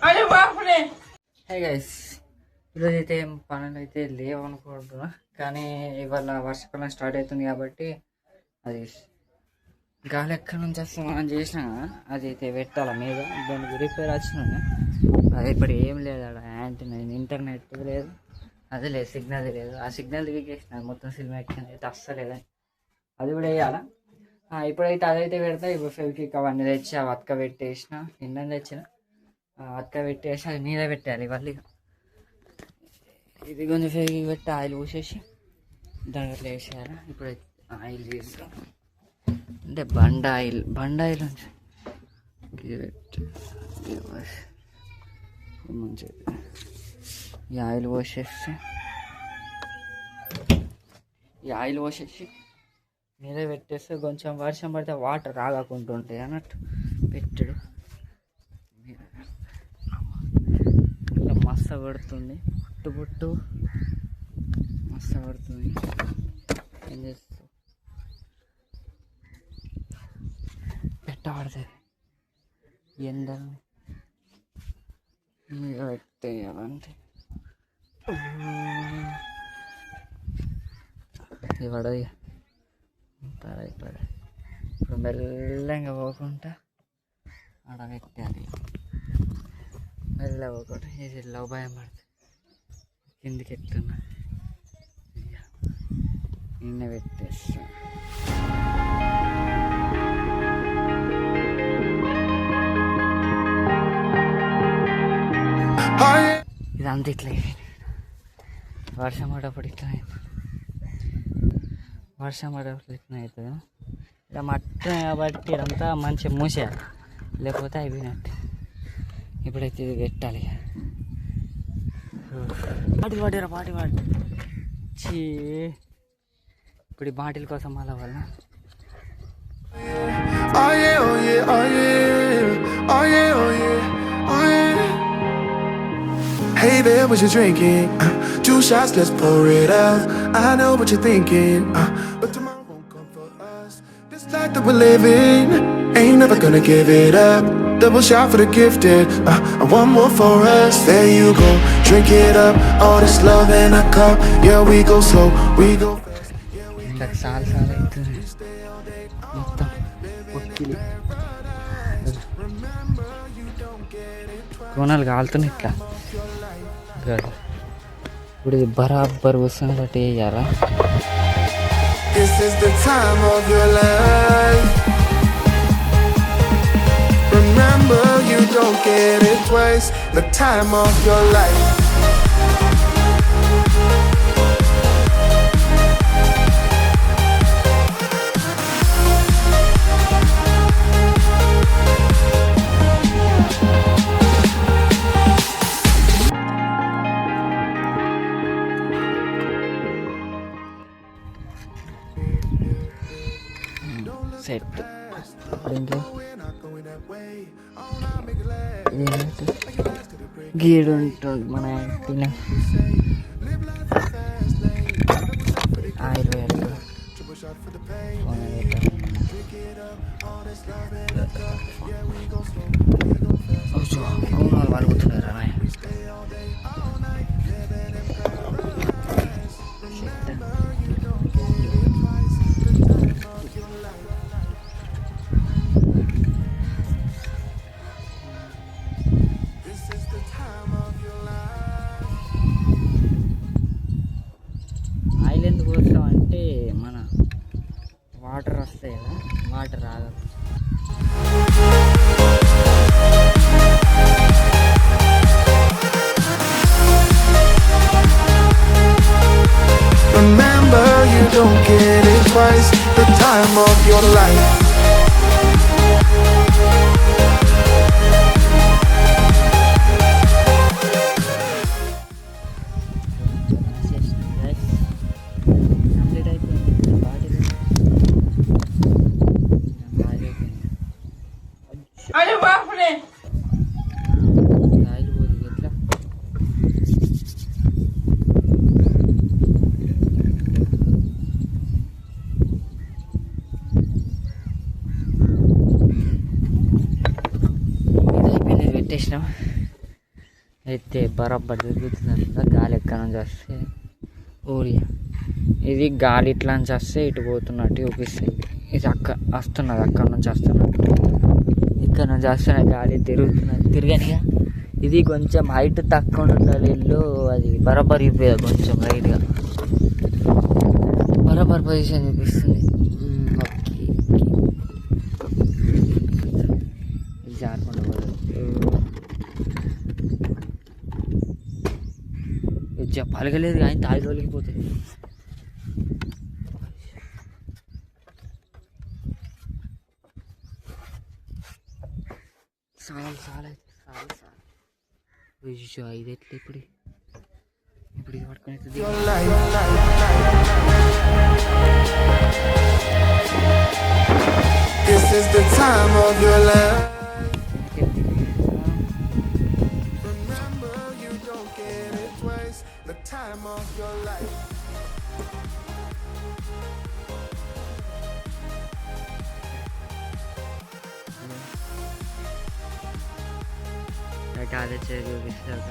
Hey guys, ఈరోజు అయితే ఏం పనులు అయితే లేవు అనుకుంటున్నా, కానీ ఇవాళ వర్షాకాలం స్టార్ట్ అవుతుంది కాబట్టి అది గాలి ఎక్కడి నుంచి వస్తే మనం చేసినా అది అయితే పెట్టాలి మీద. దానికి రిపేర్ వచ్చిన అది ఇప్పుడు ఏం లేదు, అక్కడ యాంటీనా ఇంటర్నెట్ లేదు, అది లేదు, సిగ్నల్ లేదు. ఆ సిగ్నల్ దిగేసిన మొత్తం సినిమా ఎక్కింది అయితే అస్సలేదని అది కూడా వేయాలా. ఇప్పుడైతే అదైతే పెడతా. ఇప్పుడు ఫెవికిక్ అవన్నీ తెచ్చి ఆ వతక పెట్టేసిన, నిన్న తెచ్చిన అతక పెట్టేసి అది మీద పెట్టాలి వాళ్ళు. ఇది కొంచెం ఫెవికిక్ పెట్టి ఆయిల్ పూసేసి దాంట్లో వేసేయాలి. ఇప్పుడు ఆయిల్ చేస్తాం అంటే బండ ఆయిల్ ఇది పెట్టి మంచిగా ఈ ఆయిల్ పోసేసి మీద పెట్టేస్తే కొంచెం వర్షం పడితే వాటర్ రాగాకుంటుంటాయి అన్నట్టు పెట్టాడు. ఇట్లా మస్తు పడుతుంది, పుట్టు మస్తు పడుతుంది. ఏం చేస్తావు, పెట్టబడుతుంది ఎండలు పెట్టేయాలంటే ఇది పడదు. ఇప్పుడు మెల్లగా పోకుండా ఆడ పెట్టాలి. మెల్లగా పోకుండా ఇది భయం పడుతుంది. కిందికి ఎత్తున్నా నిన్న పెట్టేస్తా. ఇదంతా ఇట్లా వర్షం పడేటప్పుడు ఇట్లా అవుతుంది. ఇలా మట్టం కాబట్టి ఇదంతా మంచిగా మూసేయాలి, లేకపోతే అయిపోయినట్టు. ఇప్పుడైతే ఇది పెట్టాలి. బాటిల్ చీ, ఇప్పుడు ఈ బాటిల్ కోసం అలా వల్ల Hey there, what you drinking? 2 shots, let's pour it out. I know what you're thinking, but tomorrow won't come for us. This life that we're living, ain't never gonna give it up. Double shot for the gifted, and one more for us. There you go, drink it up. All this love in a cup. Yeah, we go slow, we go fast. Yeah, we కోనాలు కాలుతున్నాయి ఇట్లా. ఇప్పుడు ఇది బరాబర్ వస్తుంది బట్టి వేయాలా. This is the time of your life. Remember, you don't get it twice. The time of your life. Set గీడు ఉంటుంది మన తిన ఆయిల్ వేయాలి. వాళ్ళు కూర్చున్నారా ఆయిల్ ఎందుకు పోస్తాం అంటే మన వాటర్ వస్తాయి కదా, వాటర్ రాదు. Remember, you don't get it twice. The time of your life. పెట్టేసినాం. అయితే బరాబర్ తిరుగుతుంది గాలి ఎక్కడ నుంచి వస్తే ఊరి ఇది గాలి ఇట్లా నుంచి వస్తే ఇటు పోతున్నట్టు చూపిస్తాయి. ఇది వస్తున్నది అక్కడ నుంచి వస్తున్నట్టు, ఇక్కడ నుంచి వస్తున్న గాలి తిరగనిగా. ఇది కొంచెం హైట్ తక్కువ ఉండాలి ఇల్లు, అది బరాబర్ ఇవ్వదు కొంచెం లైట్గా బరాబర్ పొజిషన్ చూపిస్తుంది. ఓకే ఇది జారకుండా పోతుంది. పలగలేదు కానీ తాగి తొలగిపోతుంది. చాలా ఇది ఎట్లా ఇప్పుడు ఇది పట్టుకొని This is the time of your life. Remember, you don't get it twice. The time of your life. చూపిస్తాక